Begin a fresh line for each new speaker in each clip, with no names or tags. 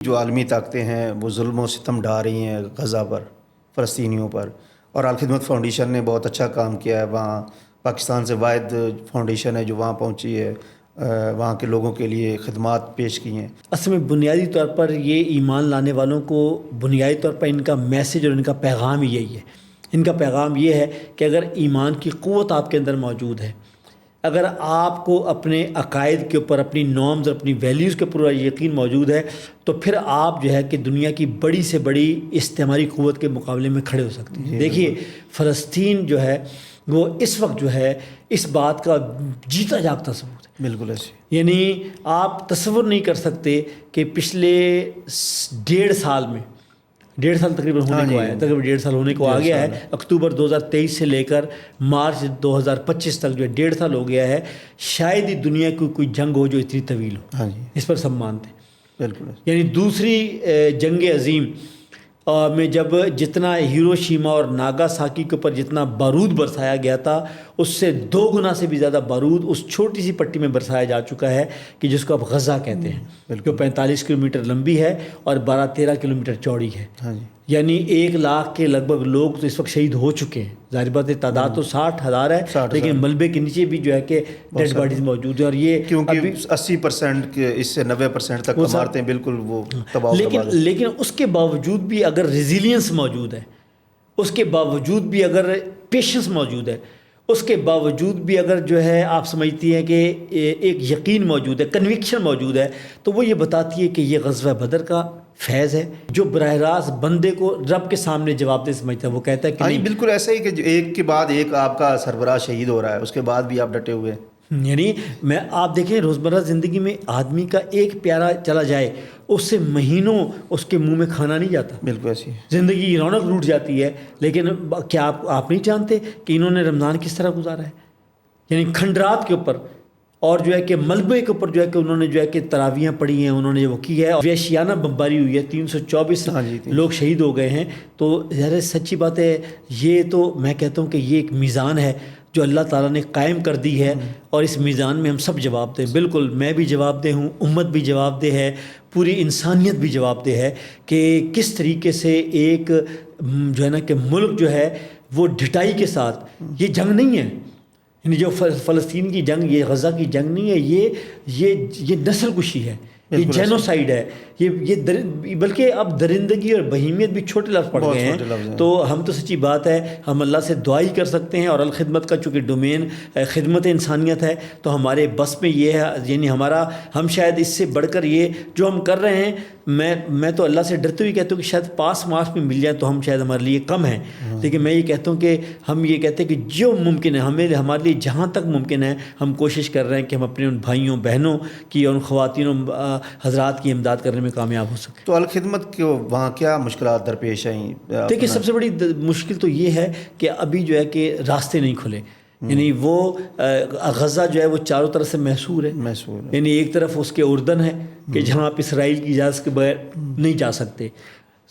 جو عالمی طاقتیں ہیں وہ ظلم و ستم ڈھا رہی ہیں غزہ پر، فلسطینیوں پر، اور الخدمت فاؤنڈیشن نے بہت اچھا کام کیا ہے. وہاں پاکستان سے واحد فاؤنڈیشن ہے جو وہاں پہنچی ہے، وہاں کے لوگوں کے لیے خدمات پیش کی ہیں.
اصل میں بنیادی طور پر یہ ایمان لانے والوں کو بنیادی طور پر ان کا میسج اور ان کا پیغام یہی ہے. ان کا پیغام یہ ہے کہ اگر ایمان کی قوت آپ کے اندر موجود ہے، اگر آپ کو اپنے عقائد کے اوپر، اپنی نارمز اور اپنی ویلیوز کے اوپر یقین موجود ہے، تو پھر آپ جو ہے کہ دنیا کی بڑی سے بڑی استعماری قوت کے مقابلے میں کھڑے ہو سکتے ہیں. دیکھیے فلسطین جو ہے وہ اس وقت جو ہے اس بات کا جیتا جاگتا ثبوت ہے.
بالکل ایسے،
یعنی آپ تصور نہیں کر سکتے کہ پچھلے 1.5 سال تقریباً ہونے کو آیا ہے، تقریباً 1.5 سال ہونے کو آ گیا ہے. اکتوبر 2023 سے لے کر مارچ 2025 تک جو ہے 1.5 سال ہو گیا ہے. شاید ہی دنیا کی کوئی جنگ ہو جو اتنی طویل ہو. اس پر سب مانتے ہیں.
بالکل.
یعنی دوسری جنگ عظیم میں جب جتنا ہیروشیما اور ناگاساکی کے اوپر جتنا بارود برسایا گیا تھا، اس سے 2 گنا سے بھی زیادہ بارود اس چھوٹی سی پٹی میں برسایا جا چکا ہے کہ جس کو آپ غزہ کہتے ہیں، جو 45 کلومیٹر لمبی ہے اور 12-13 کلومیٹر چوڑی ہے. یعنی 1 لاکھ کے لگ بھگ لوگ تو اس وقت شہید ہو چکے ہیں. ظاہر بات ہے تعداد تو 60,000 ہے، لیکن ملبے کے نیچے بھی جو ہے کہ ڈیڈ باڈیز موجود ہیں. اور یہ
کیونکہ 80% اس سے 90% تک عمارتیں بالکل وہ تباہ.
لیکن اس کے باوجود بھی اگر ریزیلینس موجود ہے، اس کے باوجود بھی اگر پیشنس موجود ہے، اس کے باوجود بھی اگر جو ہے آپ سمجھتی ہیں کہ ایک یقین موجود ہے، کنوکشن موجود ہے، تو وہ یہ بتاتی ہے کہ یہ غزوہ بدر کا فیض ہے جو براہ راست بندے کو رب کے سامنے جواب دہ سمجھتا ہے. وہ کہتا ہے کہ نہیں،
بالکل ایسا ہی کہ ایک کے بعد ایک آپ کا سربراہ شہید ہو رہا ہے، اس کے بعد بھی آپ ڈٹے ہوئے ہیں.
یعنی آپ دیکھیں روزمرہ زندگی میں آدمی کا ایک پیارا چلا جائے، اس سے مہینوں اس کے منہ میں کھانا نہیں جاتا.
بالکل ایسی
زندگی کی رونق لوٹ جاتی ہے. لیکن کیا آپ نہیں جانتے کہ انہوں نے رمضان کس طرح گزارا ہے؟ یعنی کھنڈرات کے اوپر اور جو ہے کہ ملبے کے اوپر جو ہے کہ انہوں نے جو ہے کہ تراویحیں پڑھی ہیں، انہوں نے وہ کی ہے. اور وحشیانہ بمباری ہوئی ہے، 324 لوگ شہید ہو گئے ہیں. تو ظاہر سچی بات ہے، یہ تو میں کہتا ہوں کہ یہ ایک میزان ہے جو اللہ تعالیٰ نے قائم کر دی ہے، اور اس میزان میں ہم سب جواب دیں. بالکل میں بھی جواب دہ ہوں، امت بھی جواب دہ ہے، پوری انسانیت بھی جواب دہ ہے کہ کس طریقے سے ایک جو ہے نا کہ ملک جو ہے وہ ڈٹائی کے ساتھ، یہ جنگ نہیں ہے، یعنی جو فلسطین کی جنگ، یہ غزہ کی جنگ نہیں ہے، یہ نسل کشی ہے، یہ جینوسائیڈ ہے، یہ بلکہ اب درندگی اور بہیمیت بھی چھوٹے لفظ پڑ گئے ہیں. تو ہم تو سچی بات ہے ہم اللہ سے دعا ہی کر سکتے ہیں، اور الخدمت کا چونکہ ڈومین خدمت انسانیت ہے تو ہمارے بس میں یہ ہے، یعنی ہم شاید اس سے بڑھ کر یہ جو ہم کر رہے ہیں، میں تو اللہ سے ڈرتے ہوئے کہتا ہوں کہ شاید پاس مارکس میں مل جائے تو ہم شاید ہمارے لیے کم ہیں. لیکن میں یہ کہتا ہوں کہ ہم یہ کہتے ہیں کہ جو ممکن ہے ہمارے لیے جہاں تک ممکن ہے ہم کوشش کر رہے ہیں کہ ہم اپنے ان بھائیوں بہنوں کی اور ان خواتینوں حضرات کی امداد کرنے میں کامیاب ہو سکیں.
تو الخدمت کے وہاں کیا مشکلات درپیش آئیں؟
دیکھیے سب سے بڑی مشکل تو یہ ہے کہ ابھی جو ہے کہ راستے نہیں کھلے. یعنی وہ غزہ جو ہے وہ چاروں طرف سے محصور ہے. یعنی ایک طرف اس کے اردن ہے کہ جہاں آپ اسرائیل کی اجازت کے بغیر نہیں جا سکتے.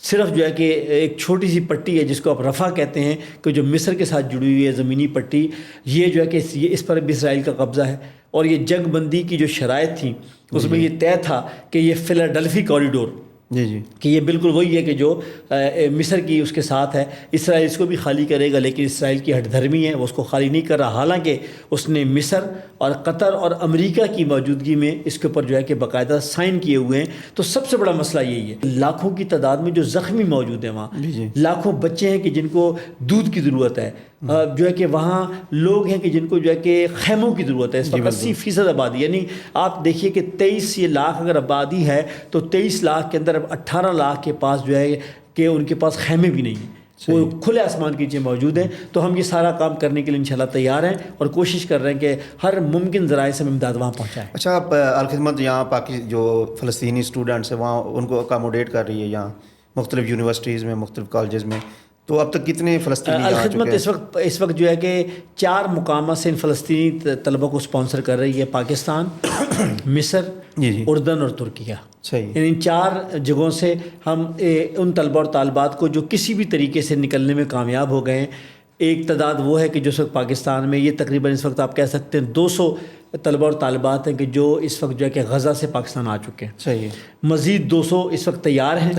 صرف جو ہے کہ ایک چھوٹی سی پٹی ہے جس کو آپ رفح کہتے ہیں کہ جو مصر کے ساتھ جڑی ہوئی ہے زمینی پٹی، یہ جو ہے کہ اس پر بھی اسرائیل کا قبضہ ہے. اور یہ جنگ بندی کی جو شرائط تھیں اس میں یہ طے تھا کہ یہ فلاڈلفی کوریڈور کہ یہ بالکل وہی ہے کہ جو مصر کی اس کے ساتھ ہے. اسرائیل اس کو بھی خالی کرے گا، لیکن اسرائیل کی ہٹ دھرمی ہے، وہ اس کو خالی نہیں کر رہا، حالانکہ اس نے مصر اور قطر اور امریکہ کی موجودگی میں اس کے اوپر جو ہے کہ باقاعدہ سائن کیے ہوئے ہیں. تو سب سے بڑا مسئلہ یہی ہے، لاکھوں کی تعداد میں جو زخمی موجود ہیں وہاں، لاکھوں بچے ہیں کہ جن کو دودھ کی ضرورت ہے، جو ہے کہ وہاں لوگ ہیں کہ جن کو جو ہے کہ خیموں کی ضرورت ہے. اس وقت 80% آبادی، یعنی آپ دیکھیے کہ 23 لاکھ اگر آبادی ہے تو 23 لاکھ کے اندر اب 18 لاکھ کے پاس جو ہے کہ ان کے پاس خیمے بھی نہیں ہیں، وہ کھلے آسمان کے نیچے موجود ہیں. تو ہم یہ سارا کام کرنے کے لیے انشاءاللہ تیار ہیں اور کوشش کر رہے ہیں کہ ہر ممکن ذرائع سے امداد وہاں پہنچائیں.
اچھا، آپ الخدمت یہاں جو فلسطینی اسٹوڈنٹس ہیں وہاں ان کو اکاموڈیٹ کر رہی ہے یہاں مختلف یونیورسٹیز میں، مختلف کالجز میں، تو اب تک کتنے فلسطینی
الخدمت اس وقت جو ہے کہ 4 مقامات سے ان فلسطینی طلبہ کو اسپانسر کر رہی ہے، پاکستان، مصر، اردن اور ترکیہ. یعنی ان 4 جگہوں سے ہم ان طلبہ اور طالبات کو جو کسی بھی طریقے سے نکلنے میں کامیاب ہو گئے ہیں. ایک تعداد وہ ہے کہ جو اس وقت پاکستان میں یہ تقریباً اس وقت آپ کہہ سکتے ہیں 200 طلبہ اور طالبات ہیں کہ جو اس وقت جو ہے کہ غزہ سے پاکستان آ چکے ہیں.
صحیح ہے.
مزید 200 اس وقت تیار ہیں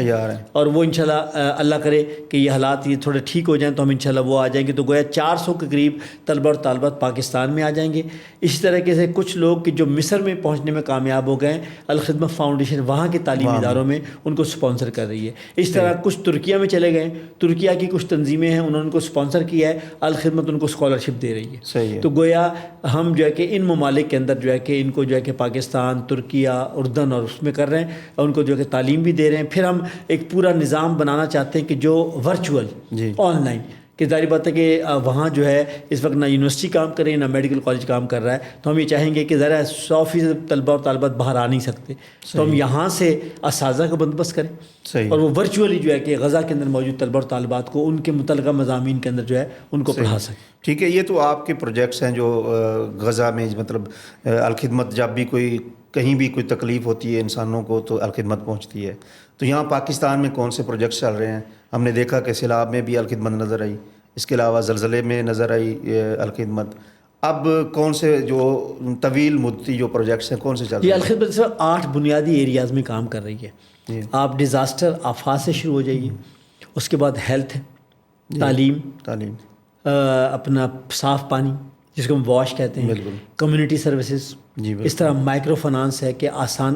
اور وہ انشاءاللہ اللہ کرے کہ یہ حالات یہ تھوڑے ٹھیک ہو جائیں تو ہم انشاءاللہ وہ آ جائیں گے. تو گویا 400 کے قریب طلبہ اور طالبات پاکستان میں آ جائیں گے. اسی طریقے سے کچھ لوگ کہ جو مصر میں پہنچنے میں کامیاب ہو گئے ہیں، الخدمت فاؤنڈیشن وہاں کے تعلیمی اداروں میں ان کو سپانسر کر رہی ہے. اس طرح کچھ ترکیہ میں چلے گئے، ترکیہ کی کچھ تنظیمیں ہیں انہوں نے ان کو سپانسر کیا ہے، الخدمت ان کو اسکالرشپ دے رہی ہے. تو گویا ہم جو ہے کہ ان ممالک کے اندر جو ہے کہ ان کو جو ہے کہ پاکستان، ترکیہ، اردن اور اس میں کر رہے ہیں اور ان کو جو ہے کہ تعلیم بھی دے رہے ہیں. پھر ہم ایک پورا نظام بنانا چاہتے ہیں کہ جو ورچوئل آن لائن، کہ ظاہر بات ہے کہ وہاں جو ہے اس وقت نہ یونیورسٹی کام کرے نہ میڈیکل کالج کام کر رہا ہے. تو ہم یہ چاہیں گے کہ ذرا 100% طلبہ اور طالبات باہر آ نہیں سکتے، تو ہم یہاں سے اساتذہ کا بندوبست کریں اور وہ ورچولی جو ہے کہ غزہ کے اندر موجود طلبہ اور طالبات کو ان کے متعلقہ مضامین کے اندر جو ہے ان کو پڑھا سکیں.
ٹھیک ہے. یہ تو آپ کے پروجیکٹس ہیں جو غزہ میں، مطلب الخدمت جب بھی کوئی کہیں بھی کوئی تکلیف ہوتی ہے انسانوں کو تو الخدمت پہنچتی ہے. تو یہاں پاکستان میں کون سے پروجیکٹس چل رہے ہیں؟ ہم نے دیکھا کہ سیلاب میں بھی الخدمت نظر آئی، اس کے علاوہ زلزلے میں نظر آئی الخدمت. اب کون سے جو طویل مدتی جو پروجیکٹس ہیں کون سے چل رہے ہیں؟
یہ الخدمت صرف 8 بنیادی ایریاز میں کام کر رہی ہے. آپ ڈیزاسٹر آفات سے شروع ہو جائیے، اس کے بعد ہیلتھ، تعلیم، اپنا صاف پانی جس کو ہم واش کہتے ہیں، کمیونٹی سروسز، اس طرح مائکرو فنانس ہے کہ آسان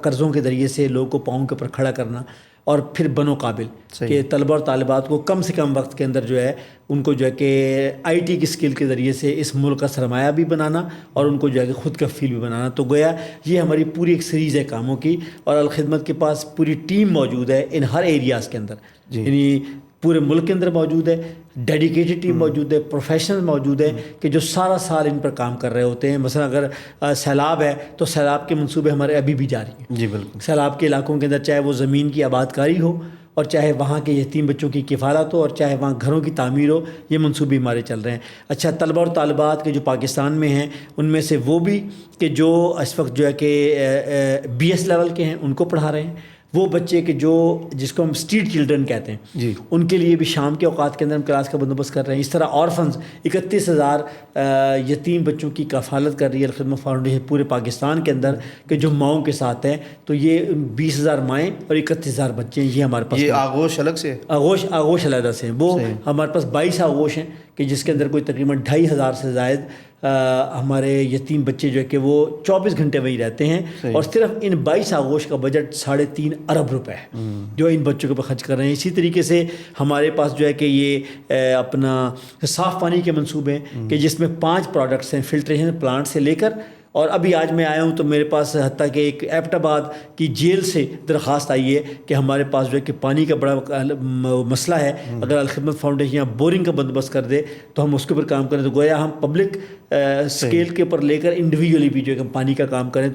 قرضوں کے ذریعے سے لوگوں کو پاؤں کے اوپر کھڑا کرنا، اور پھر بنو قابل کہ طلبہ اور طالبات کو کم سے کم وقت کے اندر جو ہے ان کو جو ہے کہ آئی ٹی کی اسکل کے ذریعے سے اس ملک کا سرمایہ بھی بنانا اور ان کو جو ہے کہ خود کفیل بھی بنانا. تو گویا یہ ہماری پوری ایک سیریز ہے کاموں کی، اور الخدمت کے پاس پوری ٹیم موجود ہے ان ہر ایریاز کے اندر. یعنی پورے ملک کے اندر موجود ہے، ڈیڈیکیٹڈ ٹیم موجود ہے، پروفیشنل موجود ہے کہ جو سارا سال ان پر کام کر رہے ہوتے ہیں. مثلا اگر سیلاب ہے تو سیلاب کے منصوبے ہمارے ابھی بھی جاری ہیں.
جی بالکل.
سیلاب کے علاقوں کے اندر چاہے وہ زمین کی آباد کاری ہو، اور چاہے وہاں کے یتیم بچوں کی کفالت ہو، اور چاہے وہاں گھروں کی تعمیر ہو، یہ منصوبے ہمارے چل رہے ہیں. اچھا، طلبہ اور طالبات کے جو پاکستان میں ہیں ان میں سے وہ بھی کہ جو اس وقت جو ہے کہ BS لیول کے ہیں ان کو پڑھا رہے ہیں. وہ بچے کہ جو جس کو ہم اسٹریٹ چلڈرن کہتے ہیں ان کے لیے بھی شام کے اوقات کے اندر ہم کلاس کا بندوبست کر رہے ہیں. اس طرح آرفنز 31,000 یتیم بچوں کی کفالت کر رہی ہے الخدمت فاؤنڈیشن پورے پاکستان کے اندر کہ جو ماؤں کے ساتھ ہیں. تو یہ 20,000 مائیں اور 31,000 بچے ہیں. یہ ہمارے پاس
یہ آغوش الگ سے
آغوش علیحدہ سے ہیں. وہ ہمارے پاس 22 آغوش ہیں کہ جس کے اندر کوئی تقریباً 2,500 سے زائد ہمارے یتیم بچے جو ہے کہ وہ 24 گھنٹے وہیں رہتے ہیں. اور صرف ان 22 آغوش کا بجٹ 3.5 ارب روپے ہے جو ان بچوں کے اوپر خرچ کر رہے ہیں. اسی طریقے سے ہمارے پاس جو ہے کہ یہ اپنا صاف پانی کے منصوبے ہیں کہ جس میں 5 پروڈکٹس ہیں فلٹریشن پلانٹ سے لے کر، اور ابھی آج میں آیا ہوں تو میرے پاس حتیٰ کہ ایک ایبٹ آباد کی جیل سے درخواست آئی ہے کہ ہمارے پاس جو ہے کہ پانی کا بڑا مسئلہ ہے، اگر الخدمت فاؤنڈیشن یہاں بورنگ کا بندوبست کر دے تو ہم اس کے اوپر کام کریں. تو گویا ہم پبلک اسکیل کے اوپر لے کر انڈیویجولی بھی جو ہے کہ پانی کا کام کریں.